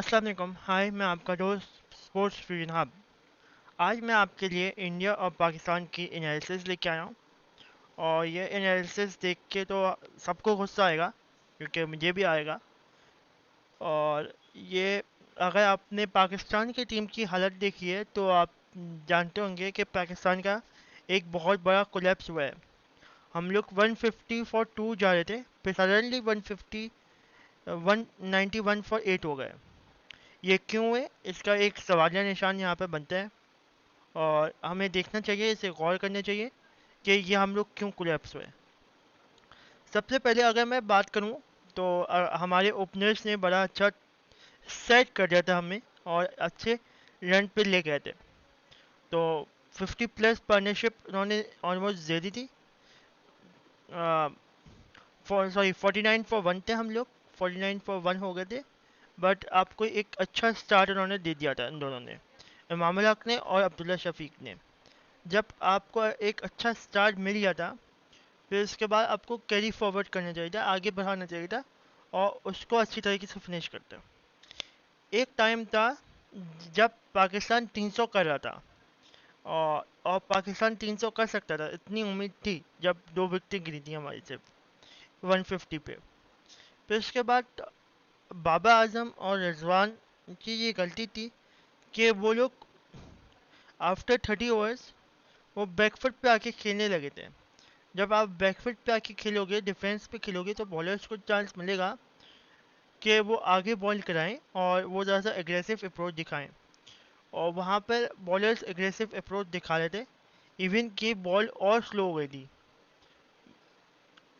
अस्सलाम वालेकुम। हाय, मैं आपका दोस्त स्पोर्ट्स फिनहाब। आज मैं आपके लिए इंडिया और पाकिस्तान की एनालिसिस लेके आया हूँ। और ये एनालिसिस देख के तो सबको गुस्सा आएगा, क्योंकि मुझे भी आएगा। और ये, अगर आपने पाकिस्तान की टीम की हालत देखी है तो आप जानते होंगे कि पाकिस्तान का एक बहुत बड़ा कोलैप्स हुआ है। हम लोग 150 फॉर 2 जा रहे थे, फिर सडनली 150 191 फॉर 8 हो गए। ये क्यों है, इसका एक सवालिया निशान यहाँ पे बनता है। और हमें देखना चाहिए, इसे गौर करना चाहिए कि ये हम लोग क्यों कोलैप्स हुए। सबसे पहले अगर मैं बात करूँ तो हमारे ओपनर्स ने बड़ा अच्छा सेट कर दिया था हमें, और अच्छे रन पे ले गए थे। तो 50 प्लस पार्टनरशिप उन्होंने ऑलमोस्ट दे दी थी। सॉरी, 49 फॉर 1 थे हम लोग, 49 फॉर 1 हो गए थे। बट आपको एक अच्छा स्टार्ट उन्होंने दे दिया था इन दोनों ने, इमाम हक ने और अब्दुल्ला शफीक ने। जब आपको एक अच्छा स्टार्ट मिल गया था, फिर उसके बाद आपको कैरी फॉरवर्ड करना चाहिए था, आगे बढ़ाना चाहिए था, और उसको अच्छी तरीके से फिनिश करते। एक टाइम था जब पाकिस्तान 300 कर रहा था, और पाकिस्तान 300 कर सकता था, इतनी उम्मीद थी जब 2 विकेटें गिरी थी हमारी सिर्फ 150 पे। फिर उसके बाद बाबर आजम और रिजवान की ये गलती थी कि वो लोग आफ्टर 30 ओवर्स वो बैकफुट पे आके खेलने लगे थे। जब आप बैकफुट पे आके खेलोगे, डिफेंस पे खेलोगे, तो बॉलर्स को चांस मिलेगा कि वो आगे बॉल कराएं और वो ज़्यादा सा एग्रेसिव अप्रोच दिखाएं। और वहाँ पर बॉलर्स एग्रेसिव अप्रोच दिखा रहे थे, इवन की बॉल और स्लो हो गई थी।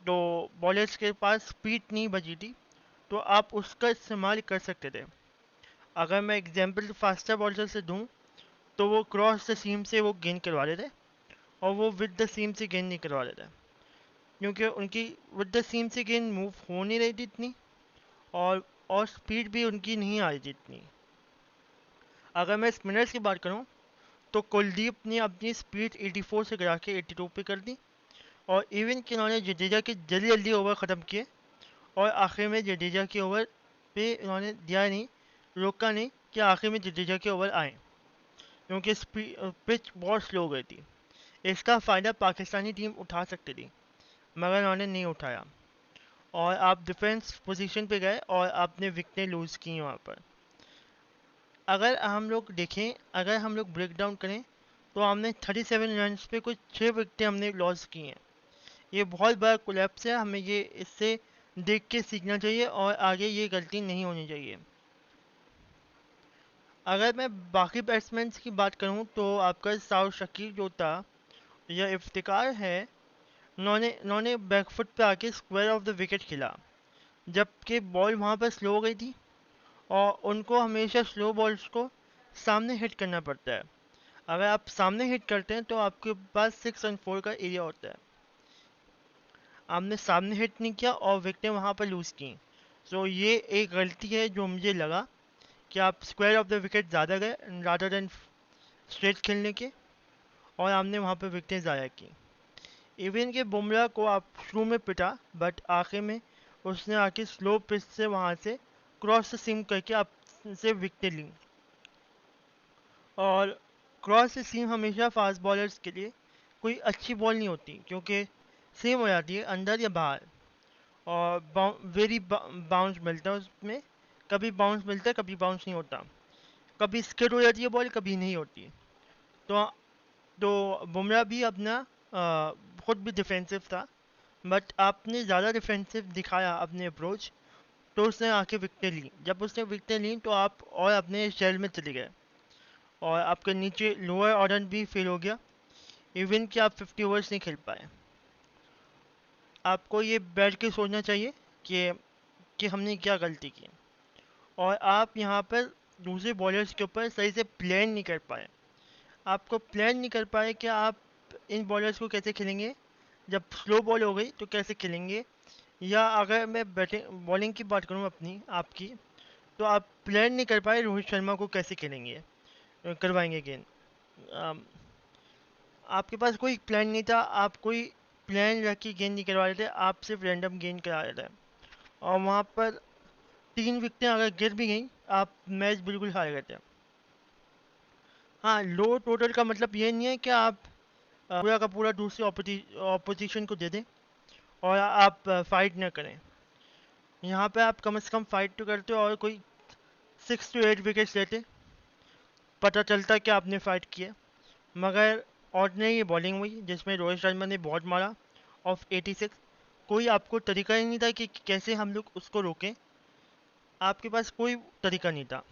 तो बॉलर्स के पास स्पीड नहीं बची थी, तो आप उसका इस्तेमाल कर सकते थे। अगर मैं एग्जांपल फास्टर बॉलर से दूं, तो वो क्रॉस द सीम से वो गेंद करवा रहे थे, और वो विद द सीम से गेंद नहीं करवा रहे थे, क्योंकि उनकी विद द सीम से गेंद मूव हो नहीं रही थी इतनी, और स्पीड भी उनकी नहीं आ रही थी इतनी। अगर मैं स्पिनर्स की बात करूं, तो कुलदीप ने अपनी स्पीड 84 से गिरा के 82 पे कर दी, और इवन कि उन्होंने जडेजा के जल्दी जल्दी ओवर ख़त्म किए, और आखिर में जडेजा के ओवर पे उन्होंने दिया नहीं, रोका नहीं कि आखिर में जडेजा के ओवर आए, क्योंकि पिच बहुत स्लो हो गई थी। इसका फ़ायदा पाकिस्तानी टीम उठा सकती थी, मगर उन्होंने नहीं उठाया, और आप डिफेंस पोजीशन पे गए और आपने विकेटें लूज़ की वहाँ पर। अगर हम लोग देखें, अगर हम लोग ब्रेक डाउन करें, तो हमने 37 रन्स पे कुछ 6 विकेटें हमने लॉस की हैं। ये बहुत बड़ा कोलैप्स है, हमें ये इससे देख के सीखना चाहिए और आगे ये गलती नहीं होनी चाहिए। अगर मैं बाकी बैट्समैन की बात करूं, तो आपका साउथ शकील जो था, यह इफ्तिकार है, उन्होंने बैकफुट पे आके स्क्वायर ऑफ द विकेट खेला, जबकि बॉल वहाँ पर स्लो हो गई थी, और उनको हमेशा स्लो बॉल्स को सामने हिट करना पड़ता है। अगर आप सामने हिट करते हैं तो आपके पास 6 और 4 का एरिया होता है। आपने सामने हिट नहीं किया और विकेटें वहाँ पर लूज़ की। सो ये एक गलती है जो मुझे लगा, कि आप स्क्वायर ऑफ द विकेट ज़्यादा गए रादर देन स्ट्रेट खेलने के, और आपने वहाँ पर विकेटें ज़ाया की। इवन के बुमराह को आप शुरू में पिटा, बट आखिर में उसने आके स्लो पिच से वहाँ से क्रॉस सीम करके आपसे विकेटें ली। और क्रॉस सीम हमेशा फास्ट बॉलर्स के लिए कोई अच्छी बॉल नहीं होती, क्योंकि सेम हो जाती है अंदर या बाहर, और वेरी बाउंस मिलता है उसमें। कभी बाउंस मिलता है, कभी बाउंस नहीं होता, कभी स्किड हो जाती है बॉल, कभी नहीं होती। तो बुमराह भी अपना खुद भी डिफेंसिव था, बट आपने ज़्यादा डिफेंसिव दिखाया अपने अप्रोच, तो उसने आके विकेटें ली। जब उसने विकेटें ली तो आप और अपने शेल में चले गए, और आपके नीचे लोअर ऑर्डर भी फेल हो गया, इवन कि आप 50 ओवर्स नहीं खेल पाए। आपको ये बैठ के सोचना चाहिए कि हमने क्या गलती की, और आप यहाँ पर दूसरे बॉलर्स के ऊपर सही से प्लान नहीं कर पाए। आपको प्लान नहीं कर पाए कि आप इन बॉलर्स को कैसे खेलेंगे, जब स्लो बॉल हो गई तो कैसे खेलेंगे। या अगर मैं बैटिंग बॉलिंग की बात करूँ अपनी आपकी, तो आप प्लान नहीं कर पाए रोहित शर्मा को कैसे खेलेंगे, करवाएंगे गेंद। अम, आपके पास कोई प्लान नहीं था, आप कोई प्लान रख के गेंद नहीं करवा रहे थे, आप सिर्फ रैंडम गेंद करा रहे थे। और वहाँ पर 3 विकेटें अगर गिर भी गई, आप मैच बिल्कुल हार गए थे। हाँ, लो टोटल का मतलब ये नहीं है कि आप पूरा का पूरा दूसरी ऑपोजिशन को दे दें और आप फाइट न करें। यहाँ पे आप कम से कम फाइट तो करते हो और कोई 6 to 8 विकेट्स लेते, पता चलता कि आपने फाइट किया। मगर ऑर्डिनरी बॉलिंग हुई जिसमें रोहित शर्मा ने बहुत मारा ऑफ 86। कोई आपको तरीका ही नहीं था कि कैसे हम लोग उसको रोकें। आपके पास कोई तरीका नहीं था।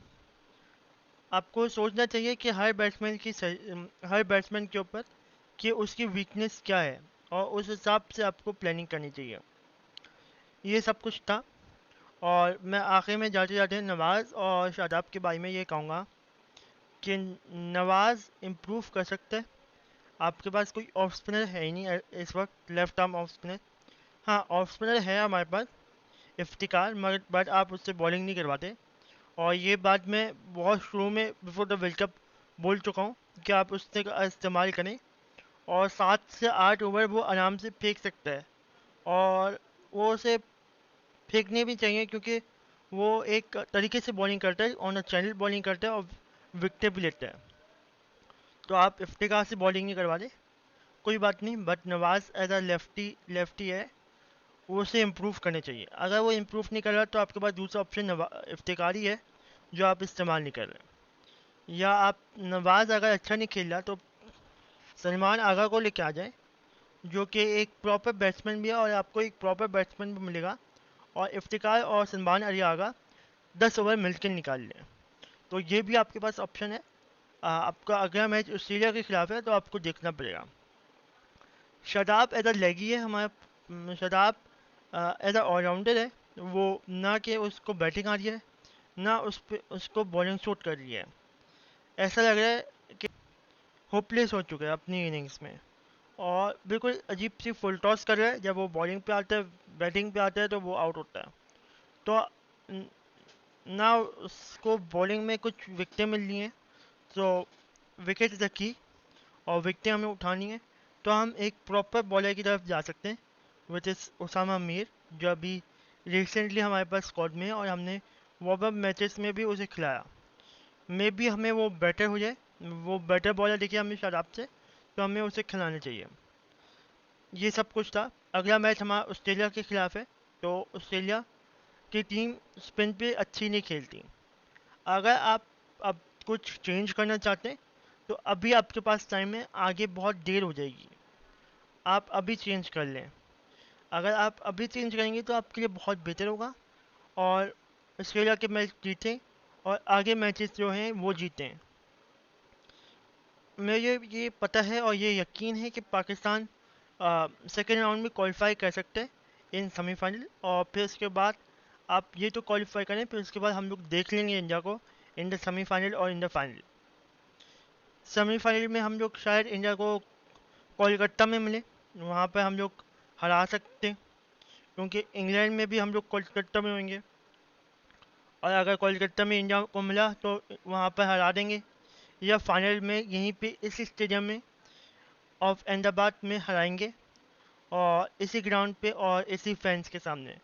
आपको सोचना चाहिए कि हर बैट्समैन के ऊपर कि उसकी वीकनेस क्या है और उस हिसाब से आपको प्लानिंग करनी चाहिए। ये सब कुछ था। और मैं आखिर में जाते जाते नवाज़ और शादाब के बारे में ये कहूँगा कि नवाज़ इम्प्रूव कर सकते हैं। आपके पास कोई ऑफ स्पिनर है ही नहीं इस वक्त, लेफ्ट आर्म ऑफ स्पिनर। हाँ, ऑफ स्पिनर है हमारे पास इफ्तिकार, मगर बट आप उससे बॉलिंग नहीं करवाते। और ये बात मैं बहुत शुरू में बिफोर द वर्ल्ड कप बोल चुका हूँ कि आप उससे का इस्तेमाल करें। और 7 से 8 ओवर वो आराम से फेंक सकता है और वो उसे फेंकने भी चाहिए, क्योंकि वो एक तरीके से बॉलिंग करता है, ऑन अ चैनल बॉलिंग करता है और विकेट भी लेता है। तो आप इफ्तिकार से बॉलिंग नहीं करवा दे, कोई बात नहीं, but Nawaz as a lefty है, वो उसे इम्प्रूव करने चाहिए। अगर वो इम्प्रूव नहीं कर रहा तो आपके पास दूसरा ऑप्शन इफ्तिकार ही है जो आप इस्तेमाल नहीं कर रहे। या आप नवाज अगर अच्छा नहीं खेल रहा तो सलमान आगा को लेके आ जाए, जो कि एक प्रॉपर बैट्समैन भी है और आपको एक प्रॉपर बैट्समैन भी मिलेगा। और इफ्तिकार और सलमान अली आगा 10 ओवर मिलकर निकाल लें, तो ये भी आपके पास ऑप्शन है। आपका अगला मैच ऑस्ट्रेलिया के खिलाफ है तो आपको देखना पड़ेगा। शदाब एज अ लेगी है हमारा, शदाब एज अ ऑलराउंडर है। वो ना कि उसको बैटिंग आ रही है ना उसको बॉलिंग शूट कर रही है। ऐसा लग रहा है कि होपलेस हो चुका है अपनी इनिंग्स में और बिल्कुल अजीब सी फुल टॉस कर रहा है। जब वो बॉलिंग पे आता है, बैटिंग पे आता है तो वो आउट होता है। तो ना उसको बॉलिंग में कुछ विकेटें मिल रही हैं, तो विकेट रखी और विकेटें हमें उठानी है, तो हम एक प्रॉपर बॉलर की तरफ जा सकते हैं विच इज़ उसामा मीर, जो अभी रिसेंटली हमारे पास स्क्वाड में है और हमने वार्म अप मैचेस में भी उसे खिलाया। मे बी हमें वो बेटर हो जाए, वो बेटर बॉलर दिखे हमें शराब से, तो हमें उसे खिलाना चाहिए। ये सब कुछ था। अगला मैच हमारा ऑस्ट्रेलिया के खिलाफ है, तो ऑस्ट्रेलिया की टीम स्पिन पे अच्छी नहीं खेलती। अगर आप अब कुछ चेंज करना चाहते हैं तो अभी आपके पास टाइम है, आगे बहुत देर हो जाएगी। आप अभी चेंज कर लें। अगर आप अभी चेंज करेंगे तो आपके लिए बहुत बेहतर होगा और ऑस्ट्रेलिया के मैच जीतें और आगे मैचेस जो हैं वो जीतें। मुझे ये पता है और ये यकीन है कि पाकिस्तान सेकेंड राउंड में क्वालिफाई कर सकते हैं इन सेमीफाइनल, और फिर उसके बाद आप ये तो क्वालिफाई करें, फिर उसके बाद हम लोग देख लेंगे इंडिया को इन द सेमीफाइनल और इन द फाइनल। सेमीफाइनल में हम लोग शायद इंडिया को कोलकाता में मिले, वहाँ पर हम लोग हरा सकते हैं, क्योंकि इंग्लैंड में भी हम लोग कोलकाता में होंगे। और अगर कोलकाता में इंडिया को मिला तो वहाँ पर हरा देंगे, या फाइनल में यहीं पे इस स्टेडियम में ऑफ अहमदाबाद में हराएंगे और इसी ग्राउंड पे और इसी फैंस के सामने।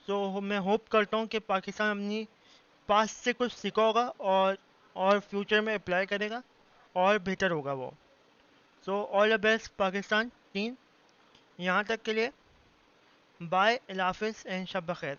सो मैं होप करता हूँ कि पाकिस्तान अपनी पास्ट से कुछ सीखा होगा और फ्यूचर में अप्लाई करेगा और बेहतर होगा वो। So all the best Pakistan team. यहाँ तक के लिए बाय, अल्लाह हाफिज़ एंड शब बखैर।